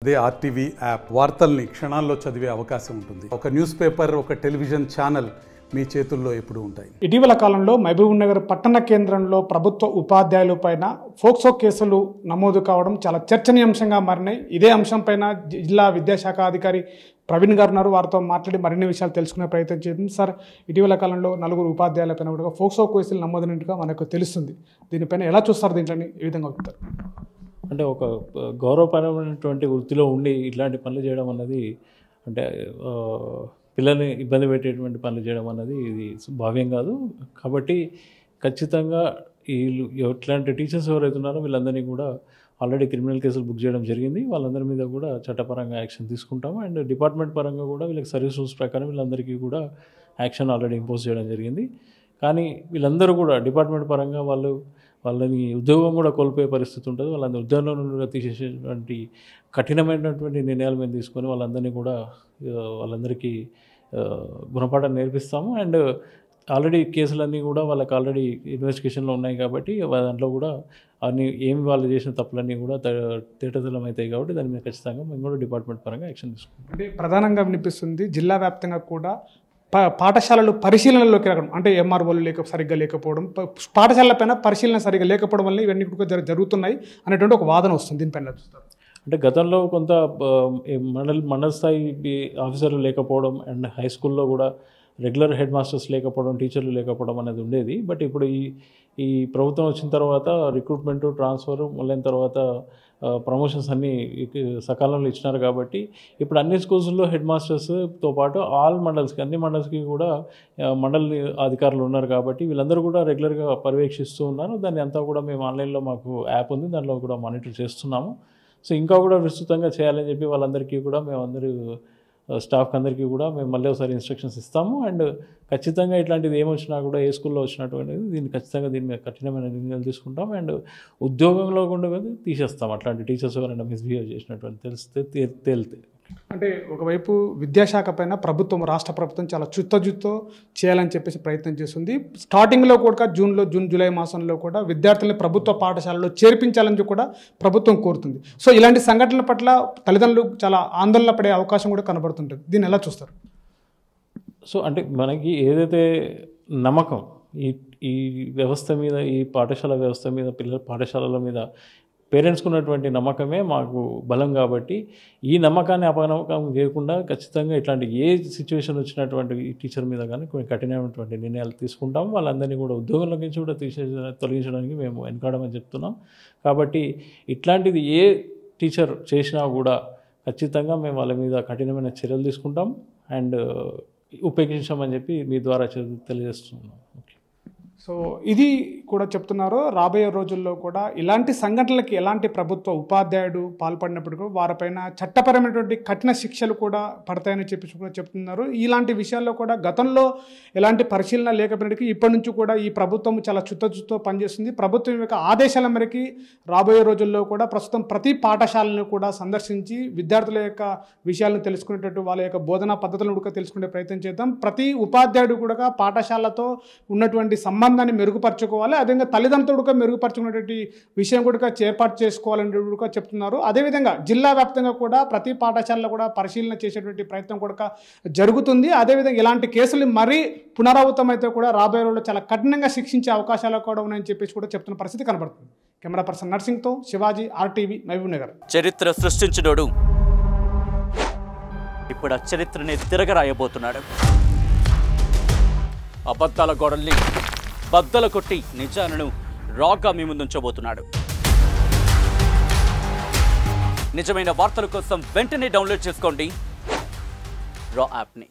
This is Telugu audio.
అదే ఆర్టీవీ యాప్ వార్తల్ని క్షణాల్లో చదివే అవకాశం ఉంటుంది. ఒక న్యూస్ పేపర్, ఒక టెలివిజన్ ఛానల్ మీ చేతుల్లో ఎప్పుడూ ఉంటాయి. ఇటీవల కాలంలో మహబూబ్నగర్ పట్టణ కేంద్రంలో ప్రభుత్వ ఉపాధ్యాయుల పైన ఫోక్సో కేసులు నమోదు కావడం చాలా చర్చనీయాంశంగా మారినాయి. ఇదే అంశం పైన జిల్లా విద్యాశాఖ అధికారి ప్రవీణ్ గారు ఉన్నారు. వారితో మాట్లాడి మరిన్ని విషయాలు తెలుసుకునే ప్రయత్నం చేద్దాం. సార్, ఇటీవల కాలంలో 4 ఉపాధ్యాయులపైన కూడా ఫోక్సో కేసులు నమోదైనట్టుగా మనకు తెలుస్తుంది. దీనిపైన ఎలా చూస్తారు? దీంట్లోని ఏ విధంగా అవుతారు? అంటే ఒక గౌరవపరమైనటువంటి వృత్తిలో ఉండి ఇట్లాంటి పనులు చేయడం అన్నది, అంటే పిల్లల్ని ఇబ్బంది పెట్టేటువంటి పనులు చేయడం అన్నది ఇది భావ్యం కాదు. కాబట్టి ఖచ్చితంగా వీళ్ళు ఎట్లాంటి టీచర్స్ ఎవరైతే ఉన్నారో వీళ్ళందరినీ కూడా ఆల్రెడీ క్రిమినల్ కేసులు బుక్ చేయడం జరిగింది. వాళ్ళందరి మీద కూడా చట్టపరంగా యాక్షన్ తీసుకుంటాము. అండ్ డిపార్ట్మెంట్ పరంగా కూడా వీళ్ళకి సర్వీస్ రూల్స్ ప్రకారం వీళ్ళందరికీ కూడా యాక్షన్ ఆల్రెడీ ఇంపోజ్ చేయడం జరిగింది. కానీ వీళ్ళందరూ కూడా డిపార్ట్మెంట్ పరంగా వాళ్ళని ఉద్యోగం కూడా కోల్పోయే పరిస్థితి ఉంటుంది. వాళ్ళందరూ ఉద్యోగంలో నుండి తీసేసేటువంటి కఠినమైనటువంటి నిర్ణయాలు మేము తీసుకొని వాళ్ళందరికీ గుణపాఠం నేర్పిస్తాము. అండ్ ఆల్రెడీ కేసులన్నీ కూడా వాళ్ళకి ఆల్రెడీ ఇన్వెస్టిగేషన్లో ఉన్నాయి కాబట్టి దాంట్లో కూడా ఏమి వాళ్ళు చేసిన తప్పులన్నీ కూడా తేటతెల్లం అవుతాయి. కాబట్టి దాని మీద ఖచ్చితంగా మేము కూడా డిపార్ట్మెంట్ పరంగా యాక్షన్ తీసుకుంటాం. అంటే ప్రధానంగా వినిపిస్తుంది జిల్లా వ్యాప్తంగా కూడా పాఠశాలలు పరిశీలనలోకి రావడం, అంటే ఎంఆర్ఓలు సరిగ్గా లేకపోవడం, పాఠశాలలపైన పరిశీలన సరిగ్గా లేకపోవడం వల్ల ఇవన్నీ కూడా జరుగుతున్నాయి అనేటువంటి ఒక వాదన వస్తుంది. దీనిపైన చూస్తారు. అంటే గతంలో కొంత మండల స్థాయి ఆఫీసర్లు లేకపోవడం అండ్ హై స్కూల్లో కూడా రెగ్యులర్ హెడ్ మాస్టర్స్ లేకపోవడం, టీచర్లు లేకపోవడం అనేది ఉండేది. బట్ ఇప్పుడు ఈ ప్రభుత్వం వచ్చిన తర్వాత రిక్రూట్మెంట్, ట్రాన్స్ఫర్ మొదలైన తర్వాత ప్రమోషన్స్ అన్నీ సకాలంలో ఇచ్చినారు. కాబట్టి ఇప్పుడు అన్ని స్కూల్స్లో హెడ్ మాస్టర్స్తో పాటు అన్ని మండల్స్కి కూడా మండల అధికారులు ఉన్నారు. కాబట్టి వీళ్ళందరూ కూడా రెగ్యులర్గా పర్యవేక్షిస్తూ ఉన్నారు. దాన్ని అంతా కూడా మేము ఆన్లైన్లో మాకు యాప్ ఉంది, దాంట్లో కూడా మానిటర్ చేస్తున్నాము. సో ఇంకా కూడా విస్తృతంగా చేయాలని చెప్పి వాళ్ళందరికీ కూడా మేమందరూ స్టాఫ్ అందరికీ కూడా మేము మళ్ళీ ఒకసారి ఇన్స్ట్రక్షన్స్ ఇస్తాము. అండ్ ఖచ్చితంగా ఇట్లాంటిది ఏమొచ్చినా కూడా ఏ స్కూల్లో వచ్చినటువంటిది దీని మీద కఠినమైన నిర్ణయాలు తీసుకుంటాం. అండ్ ఉద్యోగంలో కూడా తీసేస్తాం అట్లాంటి టీచర్స్ ఎవరైనా మిస్బిహేవ్ చేసినటువంటి తేలితే. అంటే ఒకవైపు విద్యాశాఖ పైన రాష్ట్ర ప్రభుత్వం చాలా చుత్తజుత్తో చేయాలని చెప్పేసి ప్రయత్నం చేస్తుంది. స్టార్టింగ్లో కూడా జూలై మాసంలో కూడా విద్యార్థుల్ని ప్రభుత్వ పాఠశాలలో చేర్పించాలని కూడా ప్రభుత్వం కోరుతుంది. సో ఇలాంటి సంఘటనల పట్ల తల్లిదండ్రులు చాలా ఆందోళన పడే అవకాశం కూడా కనబడుతుంటుంది. దీన్ని ఎలా చూస్తారు? సో అంటే మనకి ఏదైతే నమ్మకం ఈ వ్యవస్థ మీద, ఈ పాఠశాల వ్యవస్థ మీద, పాఠశాలల మీద పేరెంట్స్కి ఉన్నటువంటి నమ్మకమే మాకు బలం. కాబట్టి ఈ నమ్మకాన్ని అపనమ్మకం చేయకుండా ఖచ్చితంగా ఇట్లాంటి ఏ సిచ్యువేషన్ వచ్చినటువంటి టీచర్ మీద కానీ కొన్ని కఠినమైనటువంటి నిర్ణయాలు తీసుకుంటాము. వాళ్ళందరినీ కూడా ఉద్యోగంలో నుంచి కూడా తొలగించడానికి మేము వెనకాడమని చెప్తున్నాం. కాబట్టి ఇట్లాంటిది ఏ టీచర్ చేసినా కూడా ఖచ్చితంగా మేము వాళ్ళ మీద కఠినమైన చర్యలు తీసుకుంటాం అండ్ ఉపయోగించామని చెప్పి మీ ద్వారా తెలియజేస్తున్నాం. సో ఇది కూడా చెప్తున్నారు. రాబోయే రోజుల్లో కూడా ఇలాంటి సంఘటనలకి ఎలాంటి ప్రభుత్వ ఉపాధ్యాయుడు పాల్పడినప్పుడు కూడా వారిపైన చట్టపరమైనటువంటి కఠిన శిక్షలు కూడా పడతాయని చెప్పి కూడా చెప్తున్నారు. ఇలాంటి విషయాల్లో కూడా గతంలో ఎలాంటి పరిశీలన లేకపోయినప్పటికీ ఇప్పటి నుంచి కూడా ఈ ప్రభుత్వం చాలా చుత్తతో పనిచేస్తుంది. ప్రభుత్వం యొక్క ఆదేశాల మేరకు రాబోయే రోజుల్లో కూడా ప్రస్తుతం ప్రతి పాఠశాలను కూడా సందర్శించి విద్యార్థుల యొక్క విషయాలను తెలుసుకునేటట్టు, వాళ్ళ యొక్క బోధనా పద్ధతులను కూడా తెలుసుకునే ప్రయత్నం చేద్దాం. ప్రతి ఉపాధ్యాయుడు కూడా పాఠశాలతో ఉన్నటువంటి సంబంధాన్ని మెరుగుపరచుకోవాలి. అదేవిధంగా తల్లిదండ్రులు కూడా మెరుగుపరచుకునేటువంటి విషయం కూడా ఏర్పాటు చేసుకోవాలని కూడా చెప్తున్నారు. అదేవిధంగా జిల్లా వ్యాప్తంగా కూడా ప్రతి పాఠశాలలో కూడా పరిశీలన చేసేటువంటి ప్రయత్నం కూడా జరుగుతుంది. అదేవిధంగా ఇలాంటి కేసులు మరీ పునరావృతం అయితే కూడా రాబోయే రోజుల్లో చాలా కఠినంగా శిక్షించే అవకాశాలు కూడా ఉన్నాయని చెప్పేసి కూడా చెప్తున్న పరిస్థితి కనబడుతుంది. కెమెరా పర్సన్ నర్సింగ్తో శివాజీ, ఆర్టీవీ, మహబూబ్నగర్. చరిత్ర సృష్టించినోడు ఇప్పుడు ఆ చరిత్రని తిరగరాయబోతున్నాడు. అబద్ధాల గోడల్ని బద్దలు కొట్టి నిజాలను రాగా మీ ముందుంచబోతున్నాడు. నిజమైన వార్తల కోసం వెంటనే డౌన్లోడ్ చేసుకోండి రా యాప్ని.